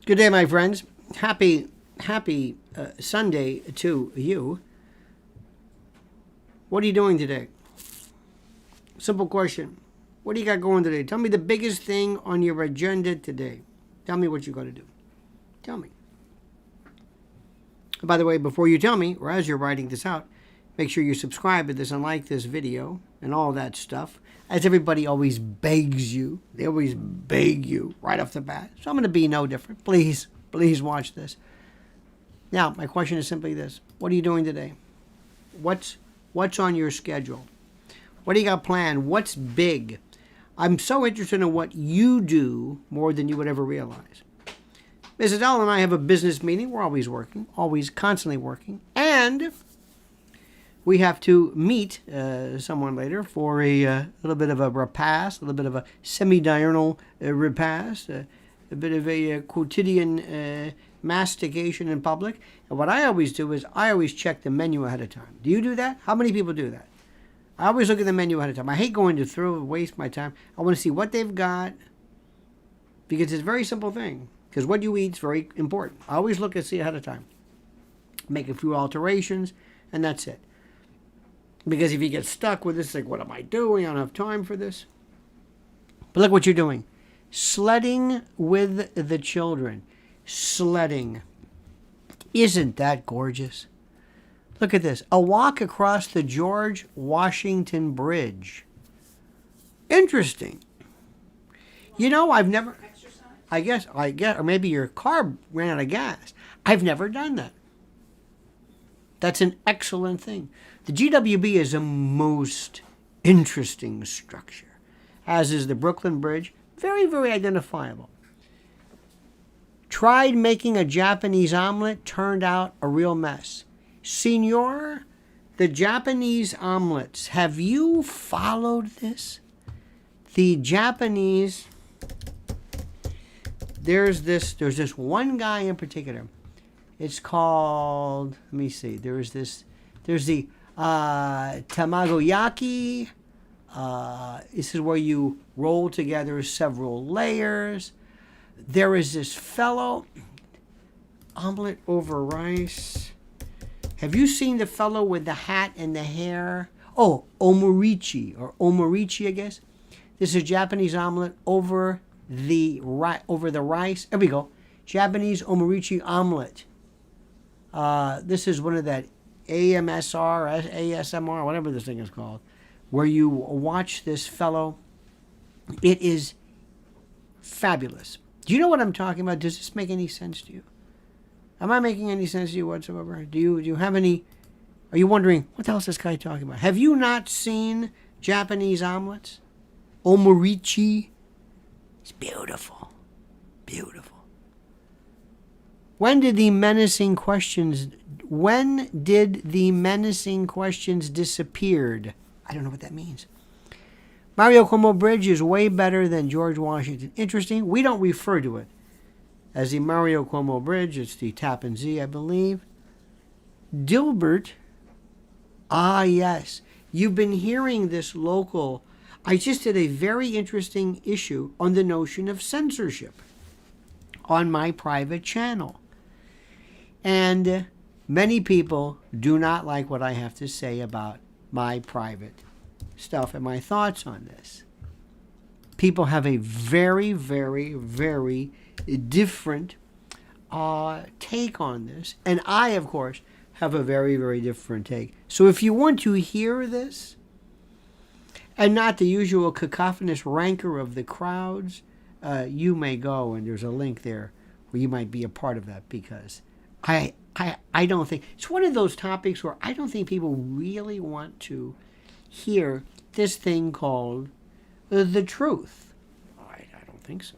Good day, my friends. Happy Sunday to you. What are you doing today? Simple question. What do you got going today? Tell me the biggest thing on your agenda today. Tell me what you're going to do. Tell me. By the way, before you tell me, or as you're writing this out, make sure you subscribe to this and like this video and all that stuff. As everybody always begs you. They always beg you right off the bat. So I'm going to be no different. Please watch this. Now, my question is simply this. What are you doing today? What's on your schedule? What do you got planned? What's big? I'm so interested in what you do more than you would ever realize. Mrs. L and I have a business meeting. We're always working, always constantly working. And we have to meet someone later for a little bit of a repast, a little bit of a semi-diurnal repast, a bit of a quotidian mastication in public. And what I always do is I always check the menu ahead of time. Do you do that? How many people do that? I always look at the menu ahead of time. I hate going to waste my time. I want to see what they've got because it's a very simple thing. Because what you eat is very important. I always look and see ahead of time. Make a few alterations, and that's it. Because if you get stuck with this, like, what am I doing? I don't have time for this. But look what you're doing. Sledding with the children. Sledding. Isn't that gorgeous? Look at this. A walk across the George Washington Bridge. Interesting. You know, I've never... I guess, or maybe your car ran out of gas. I've never done that. That's an excellent thing. The GWB is a most interesting structure, as is the Brooklyn Bridge. Very, very identifiable. Tried making a Japanese omelet, turned out a real mess. Senor, the Japanese omelets, have you followed this? The Japanese... There's this one guy in particular. It's called, let me see. There's the tamagoyaki. This is where you roll together several layers. There is this fellow, omelet over rice. Have you seen the fellow with the hat and the hair? Oh, omurichi, I guess. This is Japanese omelet over the rice. There we go. Japanese omurichi omelet. This is one of that ASMR, whatever this thing is called, where you watch this fellow. It is fabulous. Do you know what I'm talking about? Does this make any sense to you? Am I making any sense to you whatsoever? Do you have any... Are you wondering, what the hell is this guy talking about? Have you not seen Japanese omelets? Omurichi? It's beautiful. Beautiful. When did the menacing questions disappeared? I don't know what that means. Mario Cuomo Bridge is way better than George Washington. Interesting. We don't refer to it as the Mario Cuomo Bridge. It's the Tappan Zee, I believe. Dilbert. Ah, yes. You've been hearing this local... I just did a very interesting issue on the notion of censorship on my private channel. And many people do not like what I have to say about my private stuff and my thoughts on this. People have a very, very, very different take on this. And I, of course, have a very, very different take. So if you want to hear this, and not the usual cacophonous rancor of the crowds, you may go, and there's a link there where you might be a part of that, because I don't think... It's one of those topics where I don't think people really want to hear this thing called the truth. I don't think so.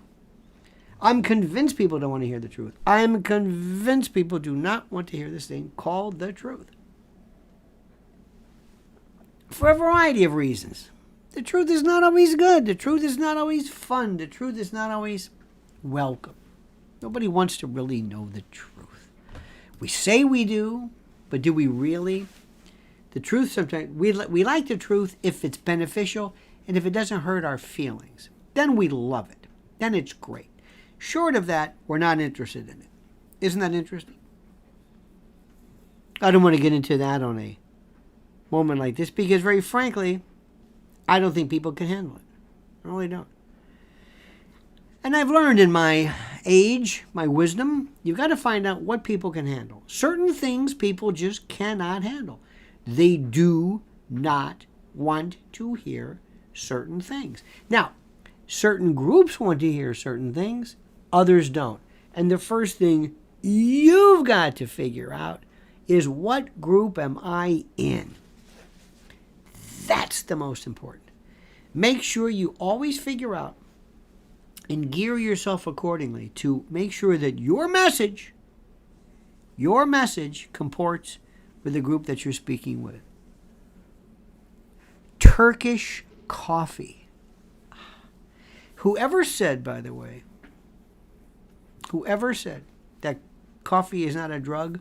I'm convinced people don't want to hear the truth. I'm convinced people do not want to hear this thing called the truth. For a variety of reasons. The truth is not always good. The truth is not always fun. The truth is not always welcome. Nobody wants to really know the truth. We say we do, but do we really? The truth sometimes, we like the truth if it's beneficial and if it doesn't hurt our feelings. Then we love it. Then it's great. Short of that, we're not interested in it. Isn't that interesting? I don't want to get into that on a moment like this because, very frankly, I don't think people can handle it. I really don't. And I've learned in my age, my wisdom, you've got to find out what people can handle. Certain things people just cannot handle. They do not want to hear certain things. Now, certain groups want to hear certain things, others don't. And the first thing you've got to figure out is, what group am I in? That's the most important. Make sure you always figure out and gear yourself accordingly to make sure that your message comports with the group that you're speaking with. Turkish coffee. Whoever said, by the way, that coffee is not a drug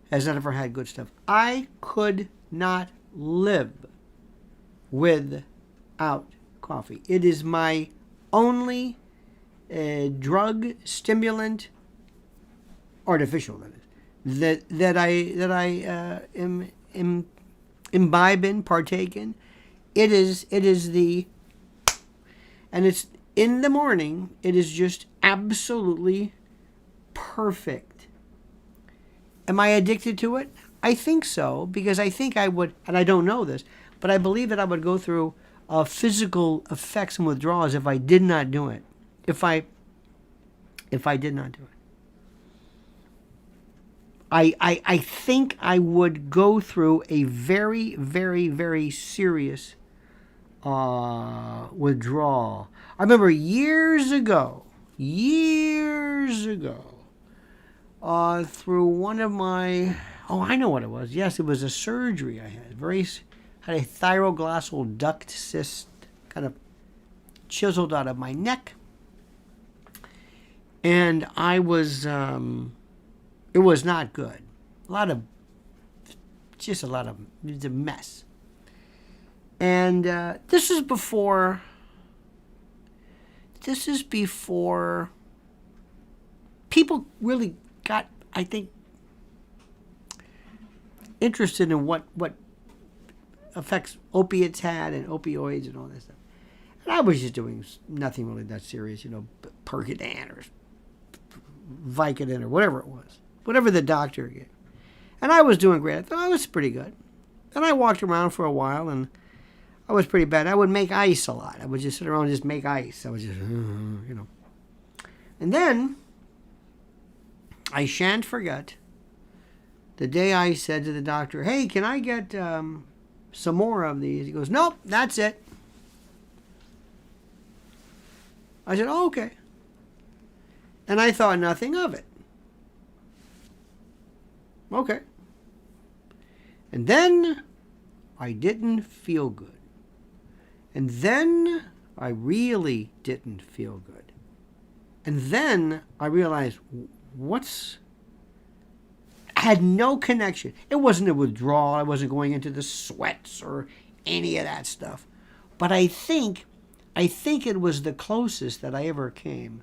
has not ever had good stuff. I could not live without coffee. It is my only drug, stimulant, artificial that I imbibe in, partake in. It is and it's in the morning. It is just absolutely perfect. Am I addicted to it? I think so, because I think I would, and I don't know this, but I believe that I would go through physical effects and withdrawals if I did not do it. If I did not do it. I think I would go through a very, very, very serious withdrawal. I remember years ago, through one of my, I know what it was. Yes, it was a surgery I had. Had a thyroglossal duct cyst kind of chiseled out of my neck. And I was, it was not good. It was a mess. And this is before people really got, I think, interested in what effects opiates had and opioids and all that stuff. And I was just doing nothing really that serious, Percodan or Vicodin or whatever it was, whatever the doctor gave. And I was doing great. I thought I was pretty good. And I walked around for a while, and I was pretty bad. I would make ice a lot. I would just sit around and just make ice. I was just, And then I shan't forget the day I said to the doctor, "Hey, can I get some more of these?" He goes, "Nope, that's it." I said, "Oh, okay." And I thought nothing of it. Okay. And then I didn't feel good. And then I really didn't feel good. And then I realized I had no connection. It wasn't a withdrawal. I wasn't going into the sweats or any of that stuff. But I think it was the closest that I ever came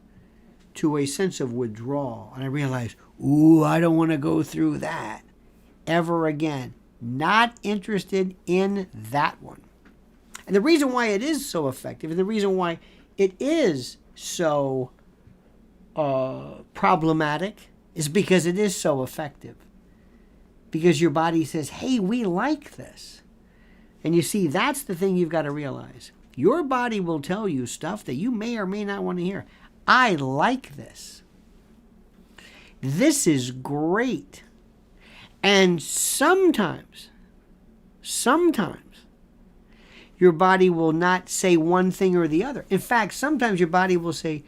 to a sense of withdrawal. And I realized, I don't want to go through that ever again. Not interested in that one. And the reason why it is so effective, and the reason why it is so problematic, is because it is so effective. Because your body says, "Hey, we like this." And you see, that's the thing you've got to realize. Your body will tell you stuff that you may or may not want to hear. I like this. This is great. And sometimes, your body will not say one thing or the other. In fact, sometimes your body will say,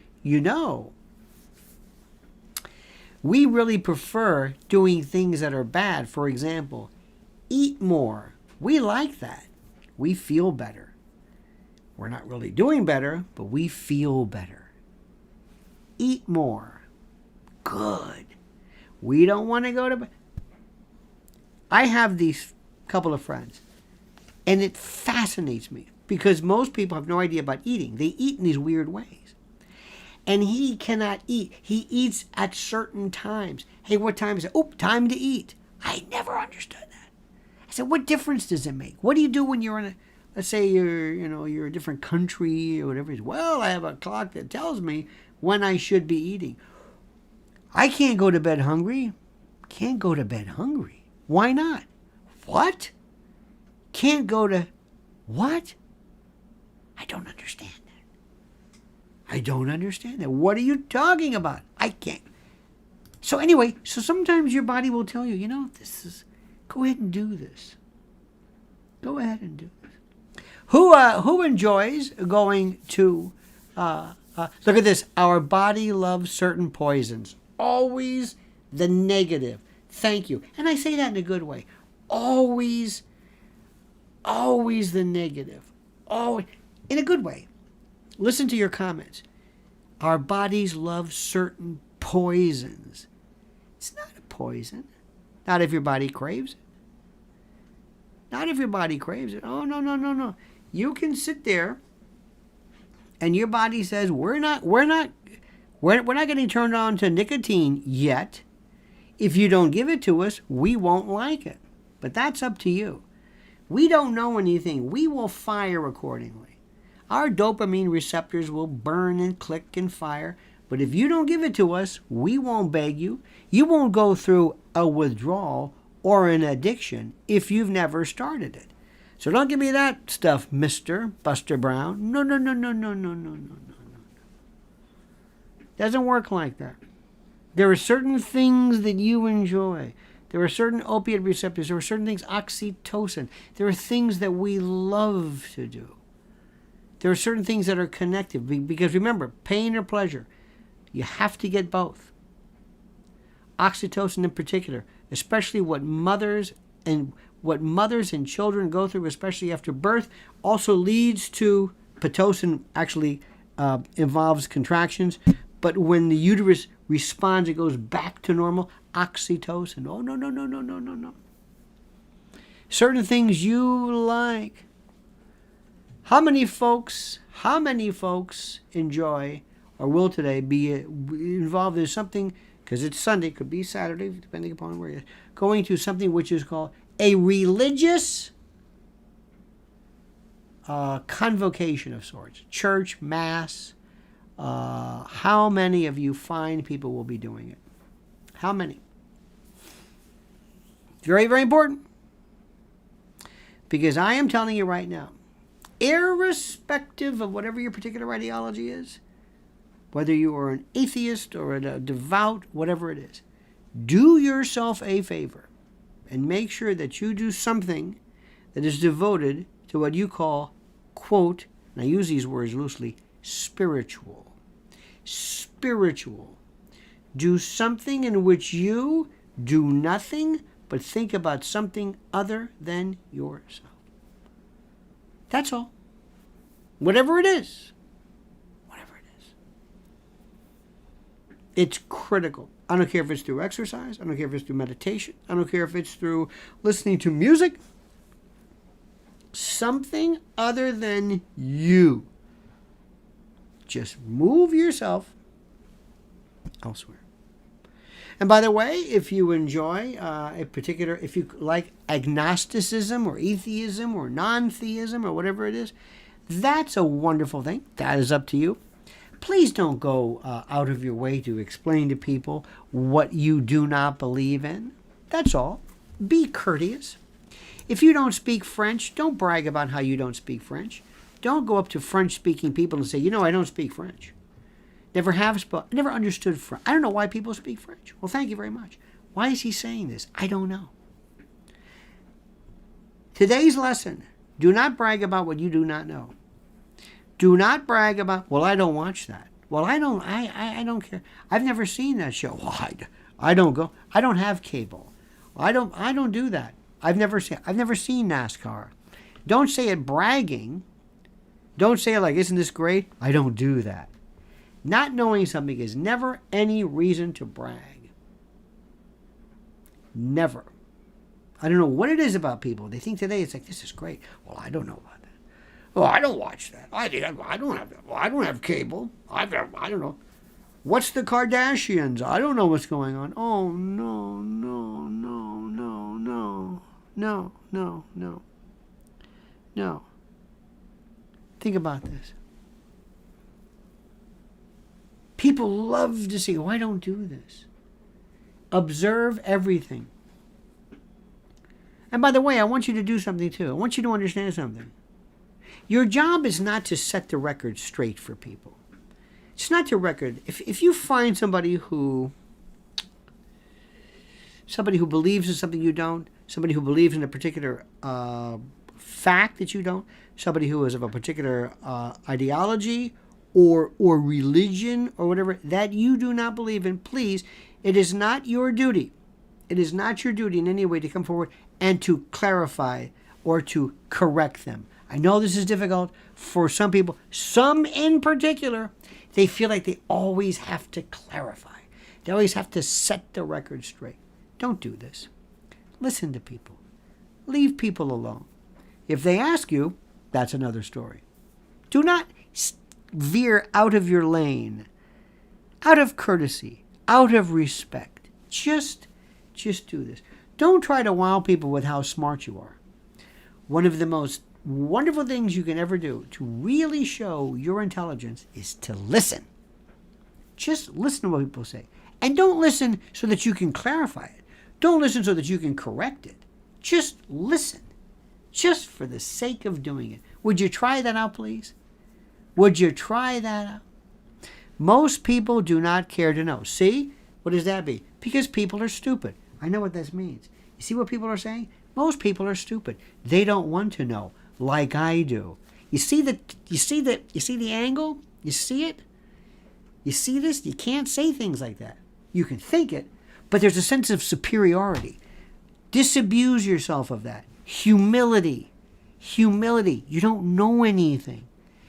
we really prefer doing things that are bad. For example, eat more. We like that. We feel better. We're not really doing better, but we feel better. Eat more. Good. We don't want to go to bed. I have these couple of friends, and it fascinates me because most people have no idea about eating. They eat in these weird ways. and he cannot eat. He eats at certain times. Hey, what time is it? Oh, time to eat. I never understood that. I said, what difference does it make? What do you do when you're in a, let's say you're a different country or whatever. Well, I have a clock that tells me when I should be eating. I can't go to bed hungry. Can't go to bed hungry. Why not? What? Can't go to what? I don't understand that. I don't understand that. What are you talking about? I can't. So anyway, so sometimes your body will tell you, go ahead and do this. Go ahead and do this. Who enjoys going to, look at this, our body loves certain poisons. Always the negative. Thank you. And I say that in a good way. Always the negative. Always, in a good way. Listen to your comments. Our bodies love certain poisons. It's not a poison. Not if your body craves it. Not if your body craves it. Oh, no. You can sit there and your body says, we're not getting turned on to nicotine yet. If you don't give it to us, we won't like it. But that's up to you. We don't know anything. We will fire accordingly. Our dopamine receptors will burn and click and fire. But if you don't give it to us, we won't beg you. You won't go through a withdrawal or an addiction if you've never started it. So don't give me that stuff, Mr. Buster Brown. No. Doesn't work like that. There are certain things that you enjoy. There are certain opiate receptors. There are certain things, oxytocin. There are things that we love to do. There are certain things that are connected. Because remember, pain or pleasure, you have to get both. Oxytocin in particular, especially what mothers and children go through, especially after birth, also leads to pitocin. Actually involves contractions, but when the uterus responds, it goes back to normal. Oxytocin. Oh, no. Certain things you like. How many folks enjoy or will today be involved in something, because it's Sunday, could be Saturday, depending upon where you're going to, something which is called a religious convocation of sorts, church, mass. How many of you find people will be doing it? How many? Very, very important. Because I am telling you right now, irrespective of whatever your particular ideology is, whether you are an atheist or a devout, whatever it is, do yourself a favor and make sure that you do something that is devoted to what you call, quote, and I use these words loosely, spiritual. Spiritual. Do something in which you do nothing but think about something other than yourself. That's all. Whatever it is. Whatever it is. It's critical. I don't care if it's through exercise. I don't care if it's through meditation. I don't care if it's through listening to music. Something other than you. Just move yourself elsewhere. And by the way, if you enjoy if you like agnosticism or atheism or non-theism or whatever it is, that's a wonderful thing. That is up to you. Please don't go out of your way to explain to people what you do not believe in. That's all. Be courteous. If you don't speak French, don't brag about how you don't speak French. Don't go up to French-speaking people and say, I don't speak French. Never understood French. I don't know why people speak French. Well, thank you very much. Why is he saying this? I don't know. Today's lesson, do not brag about what you do not know. Do not brag about, well, I don't watch that. Well, I don't care. I've never seen that show. Well, I don't go. I don't have cable. I don't do that. I've never seen NASCAR. Don't say it bragging. Don't say it like, isn't this great? I don't do that. Not knowing something is never any reason to brag. Never. I don't know what it is about people. They think today it's like, this is great. Well, I don't know about that. Oh, I don't watch that. I don't have cable. I don't know. What's the Kardashians? I don't know what's going on. Oh, no, no, no, no, no, no, no, no, no. Think about this. People love to see, oh, I don't do this. Observe everything. And by the way, I want you to do something too. I want you to understand something. Your job is not to set the record straight for people. It's not your record. If you find somebody who believes in something you don't, somebody who believes in a particular fact that you don't, somebody who is of a particular ideology or religion or whatever that you do not believe in, please, it is not your duty. It is not your duty in any way to come forward and to clarify or to correct them. I know this is difficult for some people. Some in particular, they feel like they always have to clarify. They always have to set the record straight. Don't do this. Listen to people. Leave people alone. If they ask you, that's another story. Do not veer out of your lane, out of courtesy, out of respect. Just do this. Don't try to wow people with how smart you are. One of the most wonderful things you can ever do to really show your intelligence is to listen. Just listen to what people say. And don't listen so that you can clarify it. Don't listen so that you can correct it. Just listen. Just for the sake of doing it. Would you try that out, please? Would you try that out? Most people do not care to know. See? What does that mean? Because people are stupid. I know what this means. You see what people are saying? Most people are stupid. They don't want to know like I do. You see the angle? You see it? You see this? You can't say things like that. You can think it, but there's a sense of superiority. Disabuse yourself of that. Humility. Humility. You don't know anything.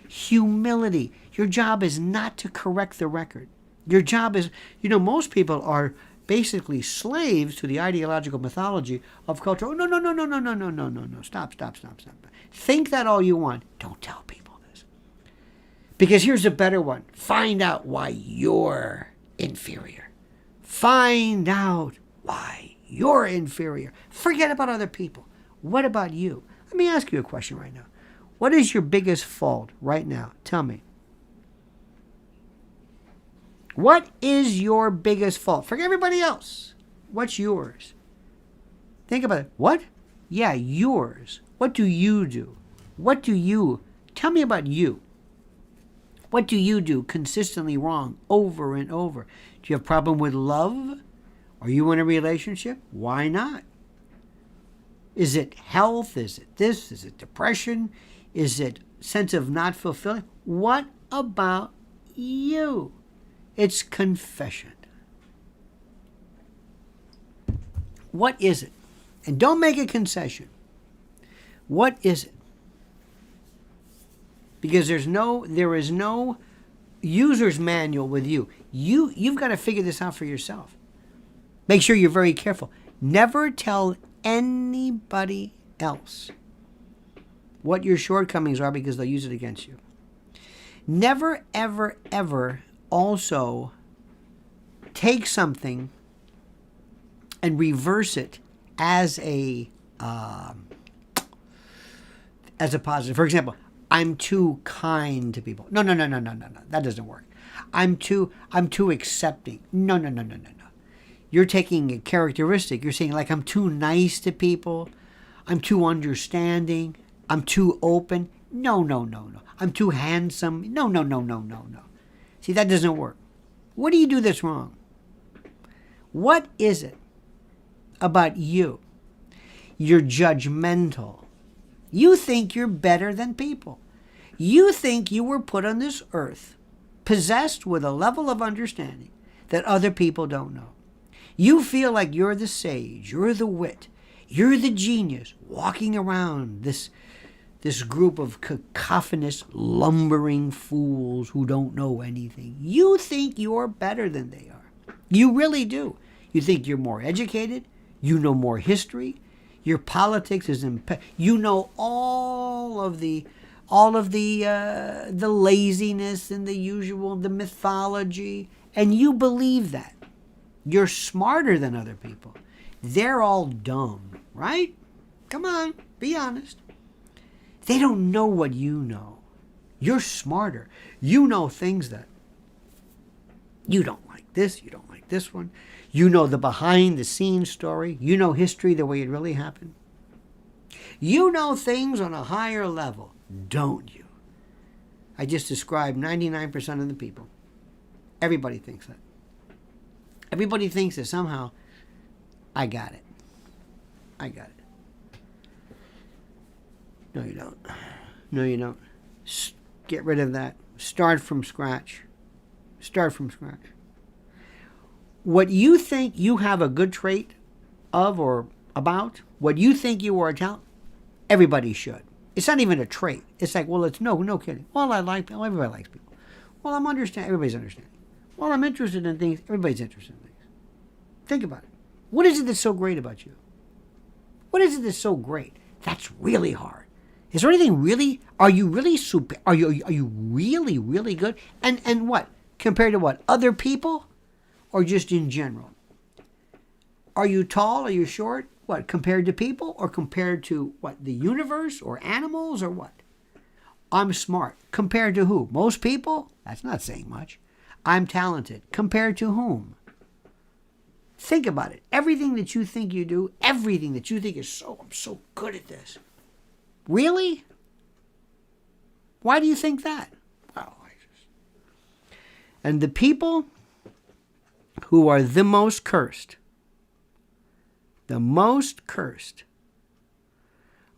Humility. Your job is not to correct the record. Your job is, most people are basically slaves to the ideological mythology of culture. Oh, no. Stop. Think that all you want. Don't tell people this. Because here's a better one. Find out why you're inferior. Find out why you're inferior. Forget about other people. What about you? Let me ask you a question right now. What is your biggest fault right now? Tell me. What is your biggest fault? Forget everybody else. What's yours? Think about it. What? Yeah, yours. What do you do? Tell me about you. What do you do consistently wrong over and over? Do you have a problem with love? Are you in a relationship? Why not? Is it health? Is it this? Is it depression? Is it sense of not fulfilling? What about you? It's confession. What is it? And don't make a concession. What is it? Because there is no user's manual with you. You've got to figure this out for yourself. Make sure you're very careful. Never tell anybody else what your shortcomings are because they'll use it against you. Never, ever, ever also take something and reverse it as a positive. For example, I'm too kind to people. No. That doesn't work. I'm too accepting. No. You're taking a characteristic. You're saying like I'm too nice to people. I'm too understanding. I'm too open. No. I'm too handsome. No. See, that doesn't work. What do you do that's wrong? What is it about you? You're judgmental. You think you're better than people. You think you were put on this earth possessed with a level of understanding that other people don't know. You feel like you're the sage, you're the wit, you're the genius walking around this group of cacophonous, lumbering fools who don't know anything. You think you're better than they are. You really do. You think you're more educated. You know more history. Your politics is you know all of the all of the laziness and the mythology, and you believe that. You're smarter than other people. They're all dumb, right? Come on, be honest. They don't know what you know. You're smarter. You know things that you don't like this, you don't like this one. You know the behind the scenes story. You know history the way it really happened. You know things on a higher level, don't you? I just described 99% of the people. Everybody thinks that. Everybody thinks that somehow, I got it. I got it. No, you don't. No, you don't. Get rid of that. Start from scratch. Start from scratch. What you think you have a good trait of or about, what you think you are a talent, everybody should. It's not even a trait. It's like, well, it's no kidding. Well, I like people. Everybody likes people. Well, I'm understanding. Everybody's understanding. Well, I'm interested in things. Everybody's interested in things. Think about it. What is it that's so great about you? What is it that's so great? That's really hard. Is there anything really? Are you really super? Are you really, really good? And what? Compared to what? Other people? Or just in general? Are you tall? Are you short? What? Compared to people? Or compared to what? The universe? Or animals? Or what? I'm smart. Compared to who? Most people? That's not saying much. I'm talented. Compared to whom? Think about it. Everything that you think you do, everything that you think is I'm so good at this. Really? Why do you think that? Well, and the people who are the most cursed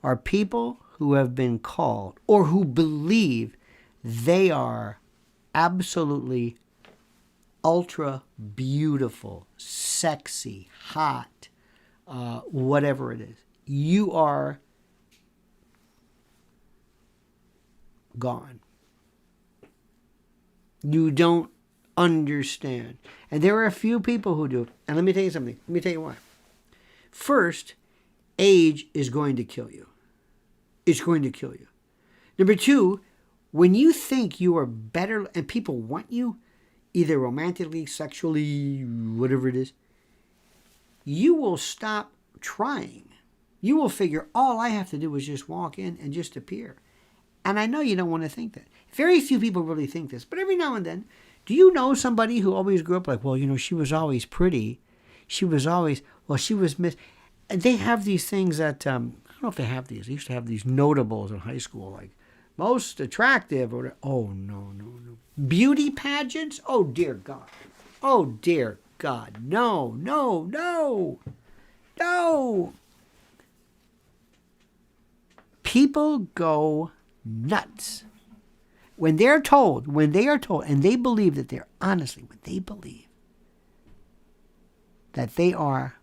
are people who have been called or who believe they are absolutely ultra beautiful, sexy, hot, whatever it is. You are gone. You don't understand. And there are a few people who do. And let me tell you something. Let me tell you why. First, age is going to kill you. It's going to kill you. Number two, when you think you are better and people want you, either romantically, sexually, whatever it is, you will stop trying. You will figure all I have to do is just walk in and just appear. And I know you don't want to think that. Very few people really think this. But every now and then, do you know somebody who always grew up like, well, she was always pretty. She was always, she was They have these things that, I don't know if they have these. They used to have these notables in high school, like most attractive. Oh, no. Beauty pageants? Oh, dear God. Oh, dear God. No. People go nuts when they are told, and they believe that they're honestly, when they believe that they are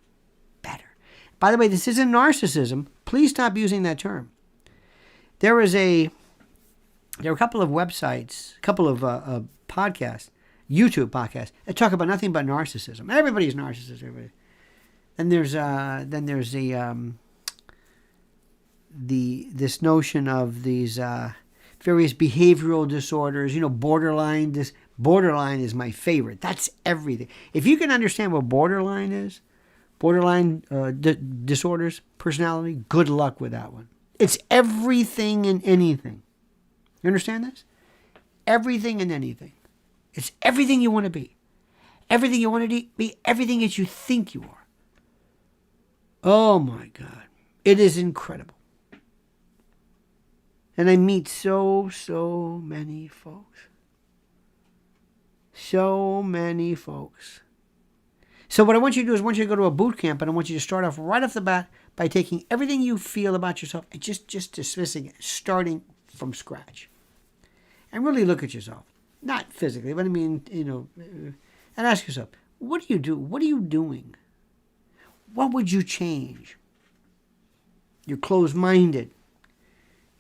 better. By the way, this isn't narcissism. Please stop using that term. There are a couple of websites, a couple of podcasts, YouTube podcasts that talk about nothing but narcissism. Everybody's narcissist. Everybody. And there's this notion of these various behavioral disorders. Borderline. Borderline is my favorite. That's everything. If you can understand what borderline is, disorders, personality, good luck with that one. It's everything and anything. You understand this? Everything and anything. It's everything you want to be. Everything you want to be, everything that you think you are. Oh my God. It is incredible. And I meet so many folks. So many folks. So what I want you to do is I want you to go to a boot camp, and I want you to start off right off the bat by taking everything you feel about yourself and just dismissing it, starting from scratch. And really look at yourself. Not physically, but I mean, and ask yourself, what do you do? What are you doing? What would you change? You're closed-minded.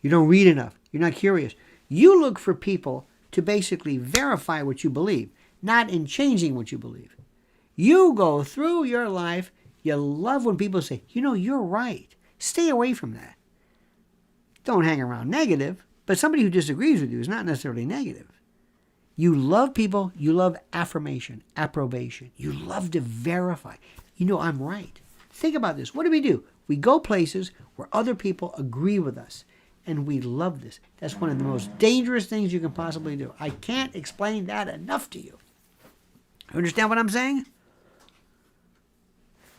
You don't read enough. You're not curious. You look for people to basically verify what you believe, not in changing what you believe. You go through your life. You love when people say, you're right. Stay away from that. Don't hang around negative. But somebody who disagrees with you is not necessarily negative. You love people. You love affirmation, approbation. You love to verify. You know, I'm right. Think about this. What do? We go places where other people agree with us. And we love this. That's one of the most dangerous things you can possibly do. I can't explain that enough to you. You understand what I'm saying?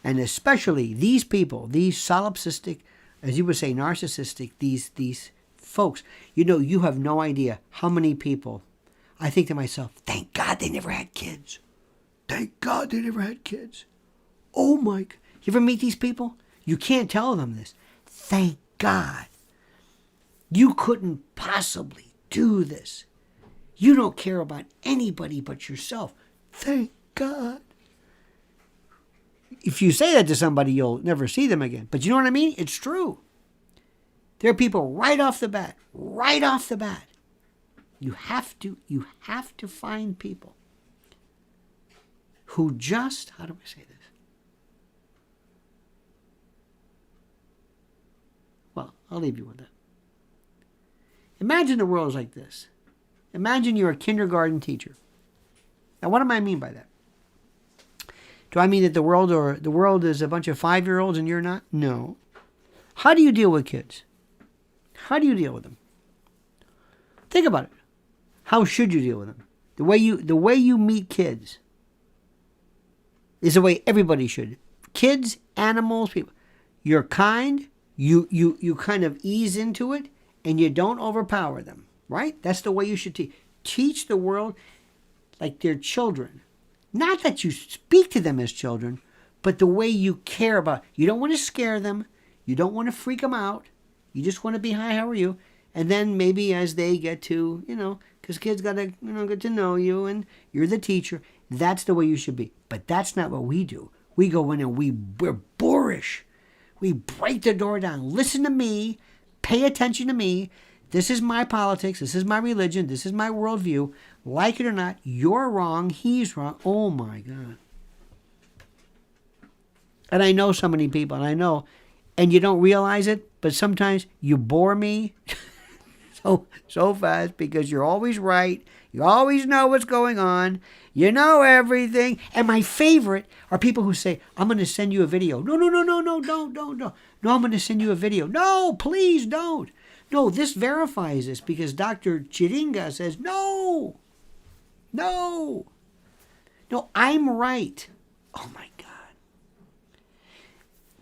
And especially these people, these solipsistic, as you would say, narcissistic, these folks, you know, you have no idea how many people. I think to myself, thank God they never had kids. Thank God they never had kids. Oh my, you ever meet these people? You can't tell them this. Thank God. You couldn't possibly do this. You don't care about anybody but yourself. Thank God. If you say that to somebody, you'll never see them again. But you know what I mean? It's true. There are people right off the bat. You have to find people who just, how do I say this? Well, I'll leave you with that. Imagine the world is like this. Imagine you're a kindergarten teacher. Now, what do I mean by that? Do I mean that the world is a bunch of 5-year-olds and you're not? No. How do you deal with kids? How do you deal with them? Think about it. How should you deal with them? The way you meet kids is the way everybody should. Kids, animals, people. You're kind. You kind of ease into it. And you don't overpower them, right? That's the way you should teach the world like they're children. Not that you speak to them as children, but the way you care about. You don't want to scare them. You don't want to freak them out. You just want to be, hi, how are you? And then maybe as they get to, because kids got to, get to know you and you're the teacher. That's the way you should be. But that's not what we do. We go in and we're boorish. We break the door down. Listen to me. Pay attention to me. This is my politics. This is my religion. This is my worldview. Like it or not, you're wrong. He's wrong. Oh, my God. And I know so many people, and you don't realize it, but sometimes you bore me so fast because you're always right. You always know what's going on. You know everything. And my favorite are people who say, I'm going to send you a video. No, don't. No, I'm going to send you a video. No, please don't. No, this verifies this because Dr. Chiringa says, no, I'm right. Oh, my God.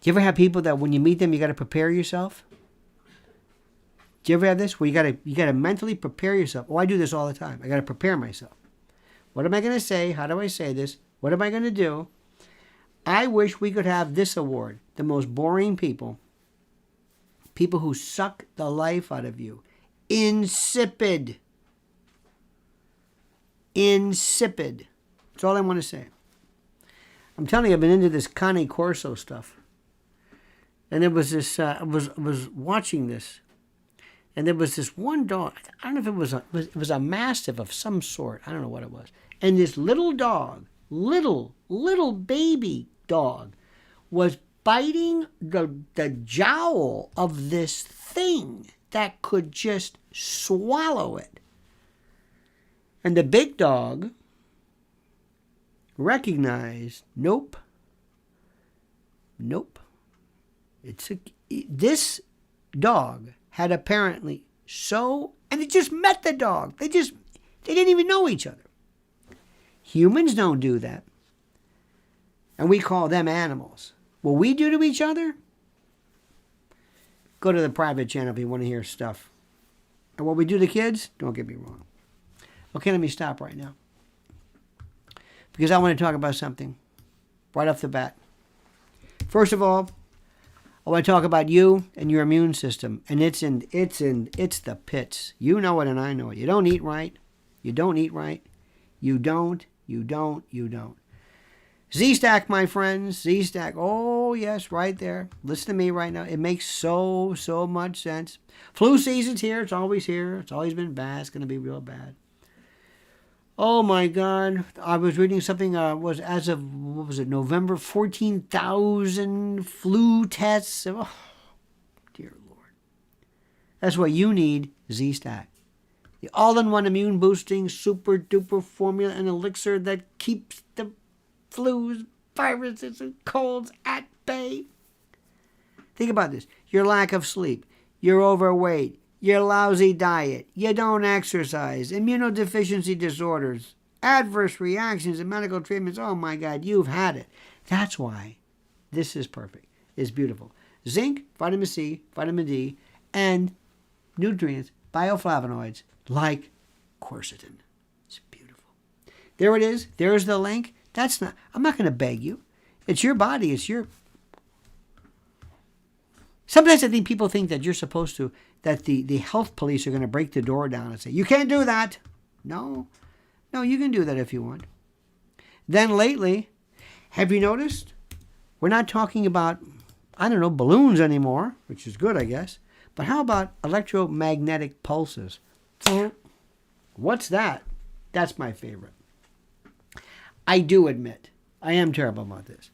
Do you ever have people that when you meet them, you got to prepare yourself? Do you ever have this where you got to mentally prepare yourself? Oh, I do this all the time. I got to prepare myself. What am I going to say? How do I say this? What am I going to do? I wish we could have this award. The most boring people. People who suck the life out of you. Insipid. Insipid. That's all I want to say. I'm telling you, I've been into this Cane Corso stuff. And there was this, I was watching this. And there was this one dog. I don't know if it was a mastiff of some sort. I don't know what it was. And this little dog, little baby dog, was biting the jowl of this thing that could just swallow it. And the big dog recognized, nope. This dog had apparently and it just met the dog. They didn't even know each other. Humans don't do that. And we call them animals. What we do to each other? Go to the private channel if you want to hear stuff. And what we do to kids? Don't get me wrong. Okay, let me stop right now. Because I want to talk about something right off the bat. First of all, I want to talk about you and your immune system. And it's the pits. You know it and I know it. You don't eat right. You don't eat right. You don't. Z-Stack, my friends. Z-Stack. Oh, yes, right there. Listen to me right now. It makes so much sense. Flu season's here. It's always here. It's always been bad. It's going to be real bad. Oh, my God. I was reading something, was as of, what was it, November, 14,000 flu tests. Oh, dear Lord. That's what you need. Z-Stack. The all-in-one immune-boosting super-duper formula and elixir that keeps the flus, viruses, and colds at bay. Think about this. Your lack of sleep, your overweight, your lousy diet, you don't exercise, immunodeficiency disorders, adverse reactions and medical treatments. Oh my God, you've had it. That's why this is perfect. It's beautiful. Zinc, vitamin C, vitamin D, and nutrients, bioflavonoids, like quercetin. It's beautiful. There it is. There's the link. I'm not going to beg you. It's your body. It's your... Sometimes I think people think that you're supposed to, that the health police are going to break the door down and say, you can't do that. No, you can do that if you want. Then lately, have you noticed? We're not talking about, balloons anymore, which is good, I guess. But how about electromagnetic pulses? What's that? That's my favorite. I do admit, I am terrible about this.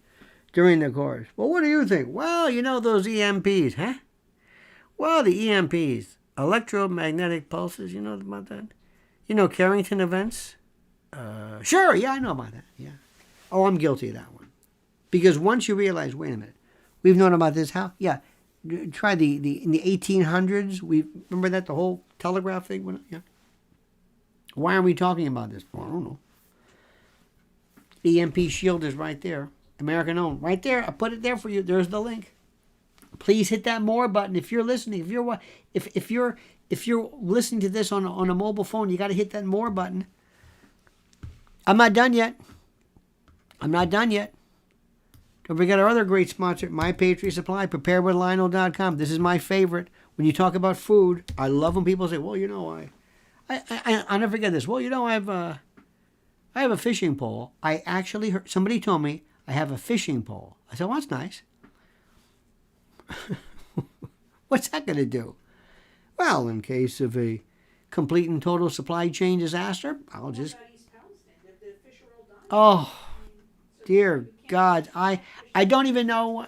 During the course. Well, what do you think? Well, those EMPs, huh? Well, the EMPs, electromagnetic pulses, you know about that? Carrington events? Sure, yeah, I know about that, yeah. Oh, I'm guilty of that one. Because once you realize, wait a minute, we've known about this, how? Yeah, try in the 1800s, remember that, the whole telegraph thing? Yeah. Why are we talking about this? Well, I don't know. EMP shield is right there. American owned. Right there. I put it there for you. There's the link. Please hit that more button. If you're listening, if you're listening to this on a mobile phone, you got to hit that more button. I'm not done yet. Don't forget our other great sponsor, My Patriot Supply, preparewithlionel.com. This is my favorite. When you talk about food, I love when people say, well, I'll never forget this. Well, I have a fishing pole. I actually heard, somebody told me I have a fishing pole. I said, well, that's nice. What's that going to do? Well, in case of a complete and total supply chain disaster, I'll just... Oh, dear God. I don't even know.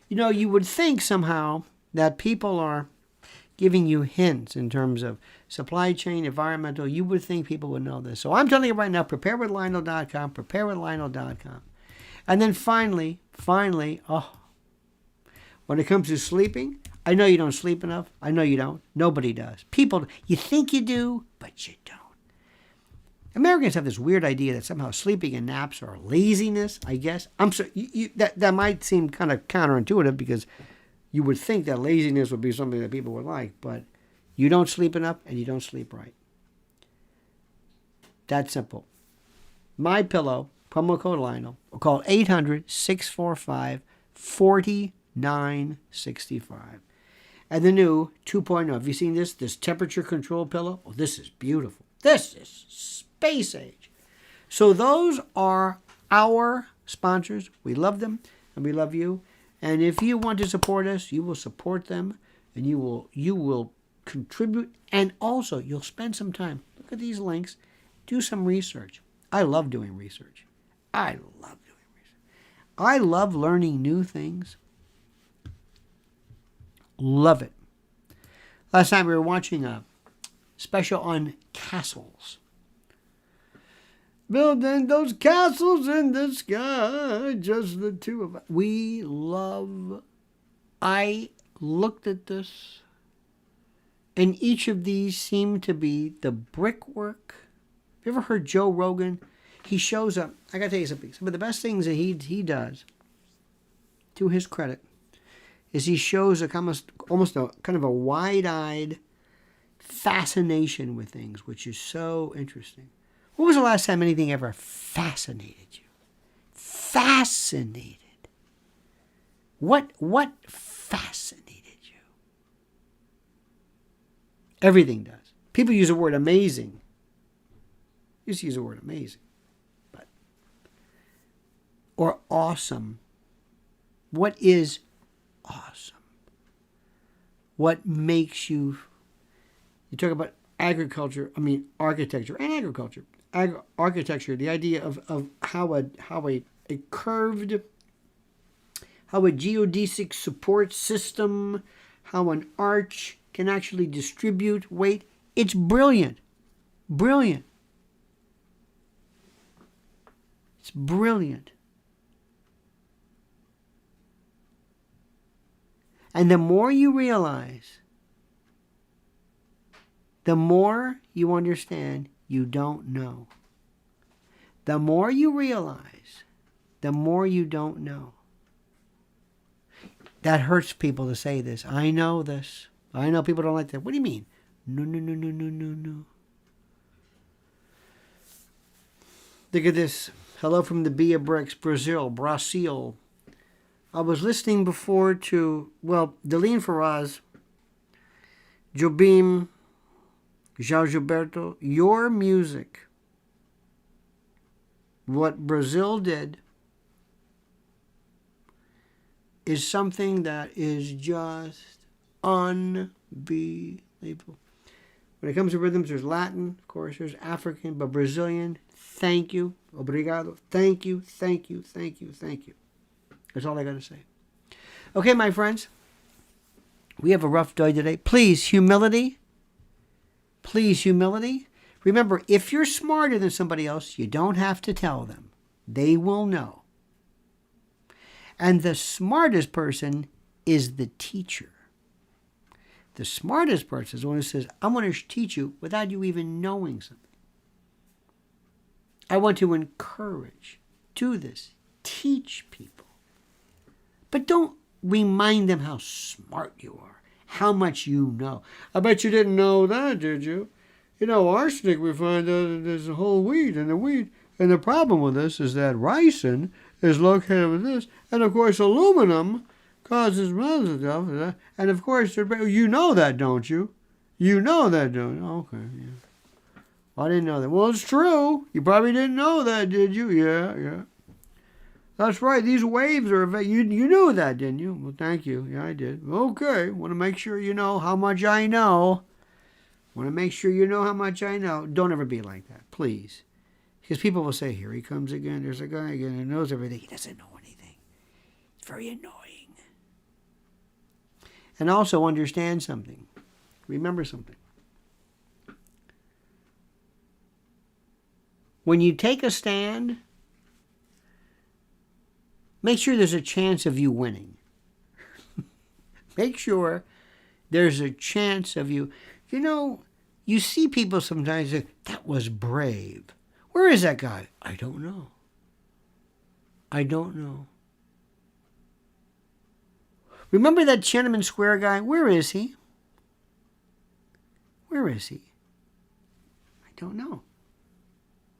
You would think somehow that people are giving you hints in terms of supply chain, environmental. You would think people would know this. So I'm telling you right now, preparewithlionel.com, preparewithlionel.com. And then finally, when it comes to sleeping, I know you don't sleep enough. I know you don't. Nobody does. People, you think you do, but you don't. Americans have this weird idea that somehow sleeping and naps are laziness, I guess. I'm sorry, that might seem kind of counterintuitive because you would think that laziness would be something that people would like, but you don't sleep enough and you don't sleep right. That's simple. My Pillow, promo code Lionel, or call 800-645-4965. And the new 2.0. Have you seen this? This temperature control pillow? Oh, this is beautiful. This is space age. So those are our sponsors. We love them and we love you. And if you want to support us, you will support them and you will contribute, and also you'll spend some time. Look at these links. Do some research. I love doing research. I love learning new things. Love it. Last time we were watching a special on castles. Building those castles in the sky, just the two of us. I looked at this, and each of these seemed to be the brickwork. Have you ever heard Joe Rogan? He shows up. I got to tell you something. Some of the best things that he does, to his credit, is he shows almost a kind of a wide-eyed fascination with things, which is so interesting. When was the last time anything ever fascinated you? Fascinated. What fascinated you? Everything does. People use the word amazing. Just use the word amazing. Or awesome. What is awesome? What makes you... You talk about architecture and agriculture. Architecture, the idea of how a curved, how a geodesic support system, how an arch can actually distribute weight. It's brilliant. Brilliant. It's brilliant. And the more you realize, the more you understand you don't know. The more you realize, the more you don't know. That hurts people to say this. I know this. I know people don't like that. What do you mean? No, no, no, no, no, no, no. Look at this. Hello from the Bia Bricks, Brazil. I was listening before to, Delene Ferraz, Jobim, João Gilberto, your music. What Brazil did is something that is just unbelievable. When it comes to rhythms, there's Latin, of course, there's African, but Brazilian, thank you, obrigado, thank you, thank you, thank you, thank you. That's all I got to say. Okay, my friends, we have a rough day today. Please, humility. Please, humility. Remember, if you're smarter than somebody else, you don't have to tell them. They will know. And the smartest person is the teacher. The smartest person is the one who says, I want to teach you without you even knowing something. I want to encourage, do this, teach people. But don't remind them how smart you are, how much you know. I bet you didn't know that, did you? You know, arsenic, we find out that there's a whole wheat in the wheat. And the problem with this is that ricin is located with this. And, of course, aluminum causes other stuff. And, of course, you know that, don't you? You know that, don't you? Okay, yeah. Well, I didn't know that. Well, it's true. You probably didn't know that, did you? Yeah. That's right. These waves are... You knew that, didn't you? Well, thank you. Yeah, I did. Okay. Want to make sure you know how much I know. Want to make sure you know how much I know. Don't ever be like that, please. Because people will say, here he comes again. There's a guy again who knows everything. He doesn't know anything. It's very annoying. And also understand something. Remember something. When you take a stand, make sure there's a chance of you winning. Make sure there's a chance of you. You know, you see people sometimes say, that was brave. Where is that guy? I don't know. I don't know. Remember that Tiananmen Square guy? Where is he? Where is he? I don't know.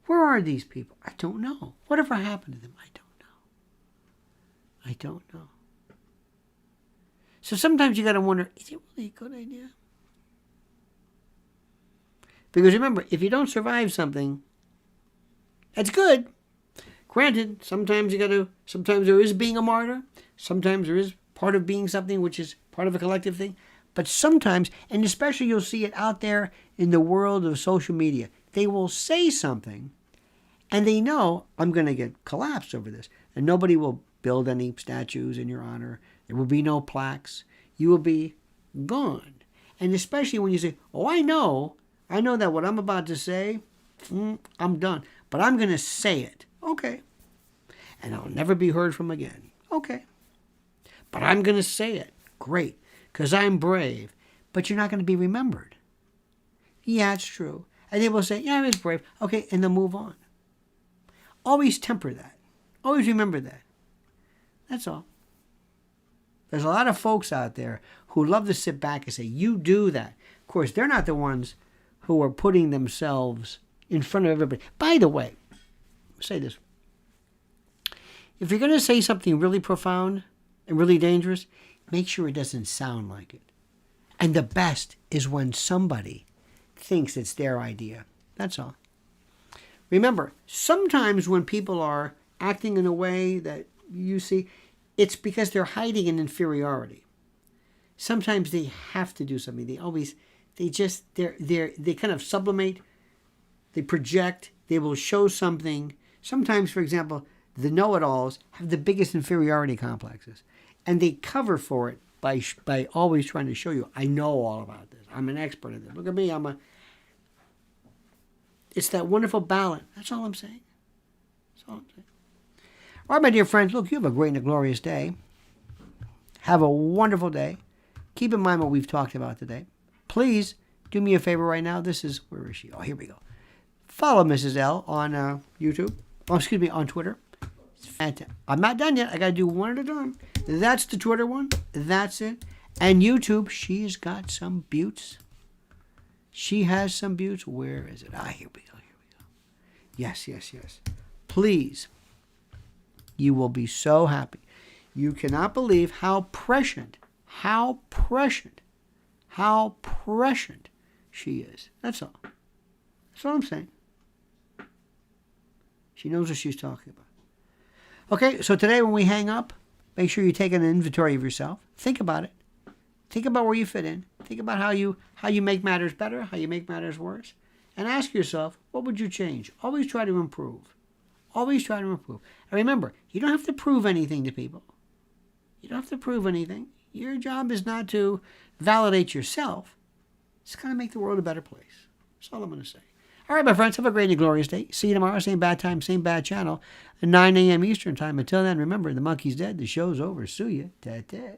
Where are these people? I don't know. Whatever happened to them? I don't know. I don't know. So sometimes you got to wonder, is it really a good idea? Because remember, if you don't survive something, that's good. Granted, sometimes there is being a martyr. Sometimes there is part of being something which is part of a collective thing. But sometimes, and especially you'll see it out there in the world of social media, they will say something and they know, I'm going to get collapsed over this. And nobody will build any statues in your honor. There will be no plaques. You will be gone. And especially when you say, oh, I know that what I'm about to say, I'm done. But I'm going to say it. Okay. And I'll never be heard from again. Okay. But I'm going to say it. Great. Because I'm brave. But you're not going to be remembered. Yeah, it's true. And they will say, yeah, I was brave. Okay, and they'll move on. Always temper that. Always remember that. That's all. There's a lot of folks out there who love to sit back and say, you do that. Of course, they're not the ones who are putting themselves in front of everybody. By the way, I'll say this. If you're going to say something really profound and really dangerous, make sure it doesn't sound like it. And the best is when somebody thinks it's their idea. That's all. Remember, sometimes when people are acting in a way that you see, it's because they're hiding an inferiority. Sometimes they have to do something. They kind of sublimate, they project, they will show something. Sometimes, for example, the know-it-alls have the biggest inferiority complexes. And they cover for it by always trying to show you I know all about this. I'm an expert at this. Look at me. It's that wonderful balance. That's all I'm saying. That's all I'm saying. All right, my dear friends, look, you have a great and a glorious day. Have a wonderful day. Keep in mind what we've talked about today. Please do me a favor right now. Where is she? Oh, here we go. Follow Mrs. L on YouTube. Oh, excuse me, on Twitter. It's fantastic. I'm not done yet. I got to do one at a time. That's the Twitter one. That's it. And YouTube, she's got some buttes. She has some buttes. Where is it? Here we go. Here we go. Yes. Please. You will be so happy. You cannot believe how prescient she is. That's all. That's all I'm saying. She knows what she's talking about. Okay, so today when we hang up, make sure you take an inventory of yourself. Think about it. Think about where you fit in. Think about how you make matters better, how you make matters worse. And ask yourself, what would you change? Always try to improve. Always try to improve. And remember, you don't have to prove anything to people. You don't have to prove anything. Your job is not to validate yourself. It's kind of make the world a better place. That's all I'm going to say. All right, my friends, have a great and glorious day. See you tomorrow, same bad time, same bad channel, at 9 a.m. Eastern time. Until then, remember, the monkey's dead. The show's over. Sue ya. Ta-ta.